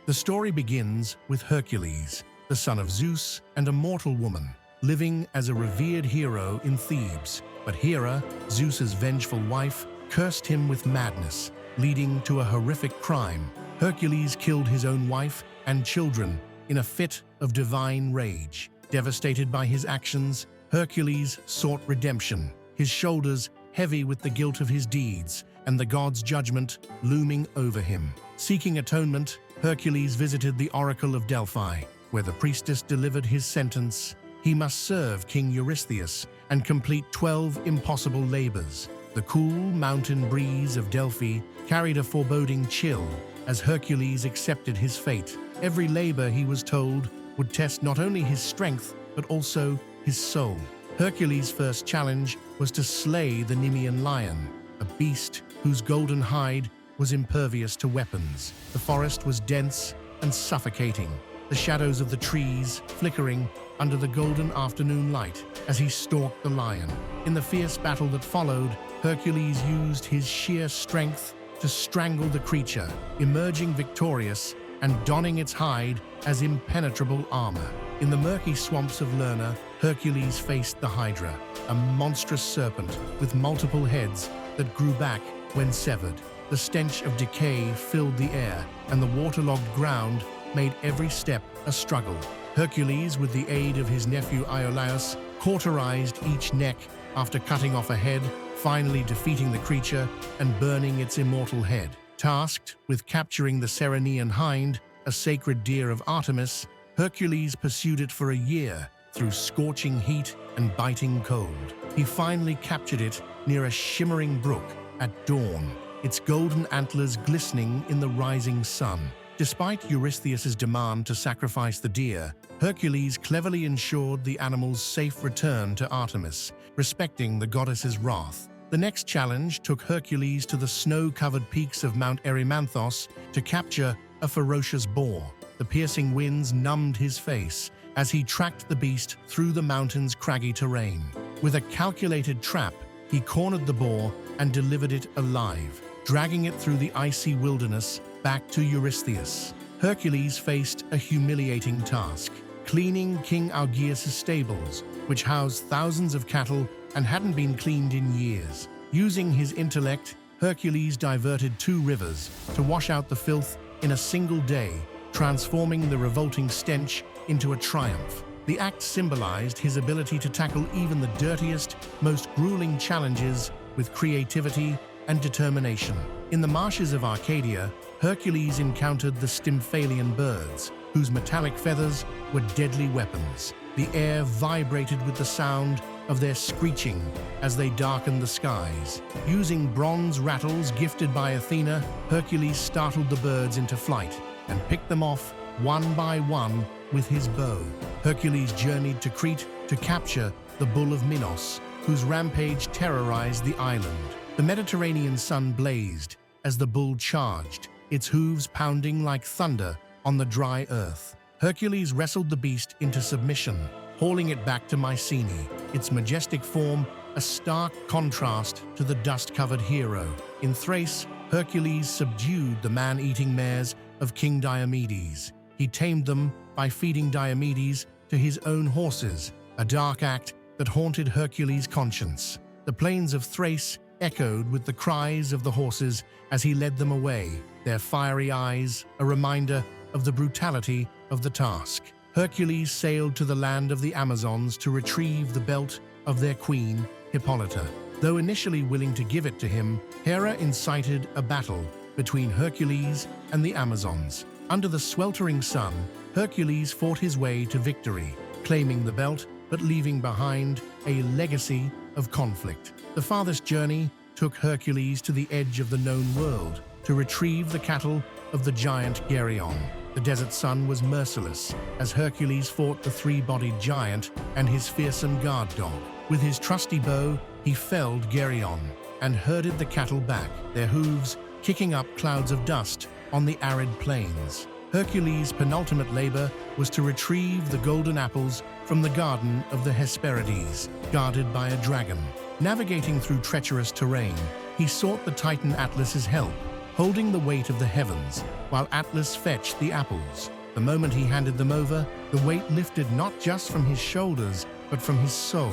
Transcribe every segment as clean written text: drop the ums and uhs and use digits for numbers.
The story begins with Hercules, the son of Zeus and a mortal woman, living as a revered hero in Thebes. But Hera, Zeus's vengeful wife, cursed him with madness, leading to a horrific crime. Hercules killed his own wife and children in a fit of divine rage. Devastated by his actions, Hercules sought redemption, his shoulders heavy with the guilt of his deeds and the gods' judgment looming over him. Seeking atonement, Hercules visited the Oracle of Delphi, where the priestess delivered his sentence. He must serve King Eurystheus and complete 12 impossible labors. The cool mountain breeze of Delphi carried a foreboding chill as Hercules accepted his fate. Every labor, he was told, would test not only his strength but also his soul. Hercules' first challenge was to slay the Nemean Lion, a beast whose golden hide was impervious to weapons. The forest was dense and suffocating, the shadows of the trees flickering under the golden afternoon light as he stalked the lion. In the fierce battle that followed, Hercules used his sheer strength to strangle the creature, emerging victorious and donning its hide as impenetrable armor. In the murky swamps of Lerna, Hercules faced the Hydra, a monstrous serpent with multiple heads that grew back when severed. The stench of decay filled the air, and the waterlogged ground made every step a struggle. Hercules, with the aid of his nephew Iolaus, cauterized each neck after cutting off a head, finally defeating the creature and burning its immortal head. Tasked with capturing the Ceranian hind, a sacred deer of Artemis, Hercules pursued it for a year through scorching heat and biting cold. He finally captured it near a shimmering brook at dawn, its golden antlers glistening in the rising sun. Despite Eurystheus's demand to sacrifice the deer, Hercules cleverly ensured the animal's safe return to Artemis, respecting the goddess's wrath. The next challenge took Hercules to the snow-covered peaks of Mount Erymanthos to capture a ferocious boar. The piercing winds numbed his face as he tracked the beast through the mountain's craggy terrain. With a calculated trap, he cornered the boar and delivered it alive, dragging it through the icy wilderness back to Eurystheus. Hercules faced a humiliating task, cleaning King Augeas' stables, which housed thousands of cattle and hadn't been cleaned in years. Using his intellect, Hercules diverted 2 rivers to wash out the filth in a single day, transforming the revolting stench into a triumph. The act symbolized his ability to tackle even the dirtiest, most grueling challenges with creativity and determination. In the marshes of Arcadia, Hercules encountered the Stymphalian birds, whose metallic feathers were deadly weapons. The air vibrated with the sound of their screeching as they darkened the skies. Using bronze rattles gifted by Athena, Hercules startled the birds into flight and picked them off one by one with his bow. Hercules journeyed to Crete to capture the bull of Minos, whose rampage terrorized the island. The Mediterranean sun blazed as the bull charged, its hooves pounding like thunder on the dry earth. Hercules wrestled the beast into submission, hauling it back to Mycenae, its majestic form a stark contrast to the dust-covered hero. In Thrace, Hercules subdued the man-eating mares of King Diomedes. He tamed them by feeding Diomedes to his own horses, a dark act that haunted Hercules' conscience. The plains of Thrace echoed with the cries of the horses as he led them away, their fiery eyes a reminder of the brutality of the task. Hercules sailed to the land of the Amazons to retrieve the belt of their queen, Hippolyta. Though initially willing to give it to him, Hera incited a battle between Hercules and the Amazons. Under the sweltering sun, Hercules fought his way to victory, claiming the belt but leaving behind a legacy of conflict. The farthest journey took Hercules to the edge of the known world to retrieve the cattle of the giant Geryon. The desert sun was merciless as Hercules fought the 3-bodied giant and his fearsome guard dog. With his trusty bow, he felled Geryon and herded the cattle back, their hooves kicking up clouds of dust on the arid plains. Hercules' penultimate labor was to retrieve the golden apples from the garden of the Hesperides, guarded by a dragon. Navigating through treacherous terrain, he sought the Titan Atlas's help, holding the weight of the heavens, while Atlas fetched the apples. The moment he handed them over, the weight lifted not just from his shoulders, but from his soul.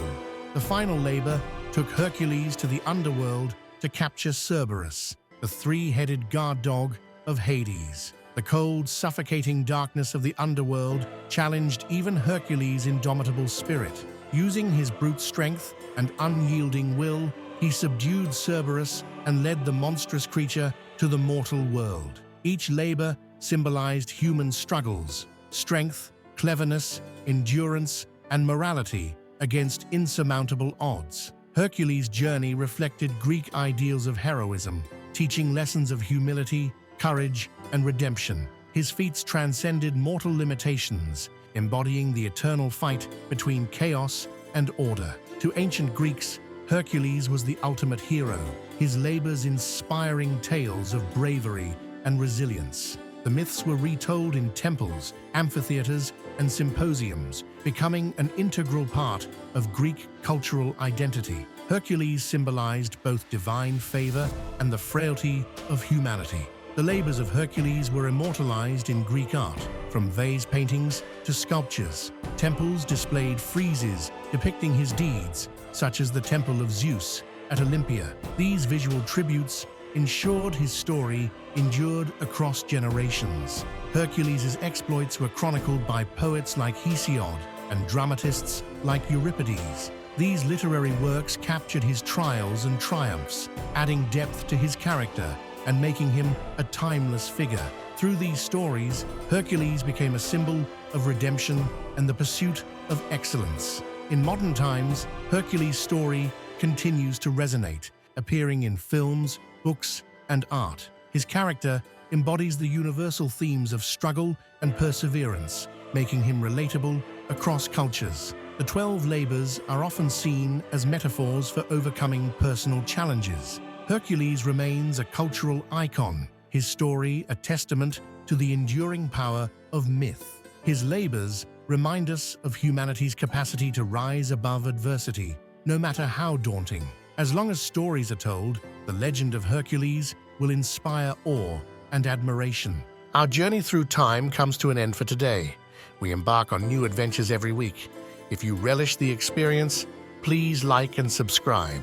The final labor took Hercules to the underworld to capture Cerberus, the three-headed guard dog of Hades. The cold, suffocating darkness of the underworld challenged even Hercules' indomitable spirit. Using his brute strength and unyielding will, he subdued Cerberus and led the monstrous creature to the mortal world. Each labor symbolized human struggles, strength, cleverness, endurance, and morality against insurmountable odds. Hercules' journey reflected Greek ideals of heroism, teaching lessons of humility, courage, and redemption. His feats transcended mortal limitations, embodying the eternal fight between chaos and order. To ancient Greeks, Hercules was the ultimate hero, his labors inspiring tales of bravery and resilience. The myths were retold in temples, amphitheaters, and symposiums, becoming an integral part of Greek cultural identity. Hercules symbolized both divine favor and the frailty of humanity. The labors of Hercules were immortalized in Greek art, from vase paintings to sculptures. Temples displayed friezes depicting his deeds, such as the Temple of Zeus at Olympia. These visual tributes ensured his story endured across generations. Hercules' exploits were chronicled by poets like Hesiod and dramatists like Euripides. These literary works captured his trials and triumphs, adding depth to his character and making him a timeless figure. Through these stories, Hercules became a symbol of redemption and the pursuit of excellence. In modern times, Hercules' story continues to resonate, appearing in films, books, and art. His character embodies the universal themes of struggle and perseverance, making him relatable across cultures. The 12 labors are often seen as metaphors for overcoming personal challenges. Hercules remains a cultural icon, his story a testament to the enduring power of myth. His labors remind us of humanity's capacity to rise above adversity, no matter how daunting. As long as stories are told, the legend of Hercules will inspire awe and admiration. Our journey through time comes to an end for today. We embark on new adventures every week. If you relish the experience, please like and subscribe.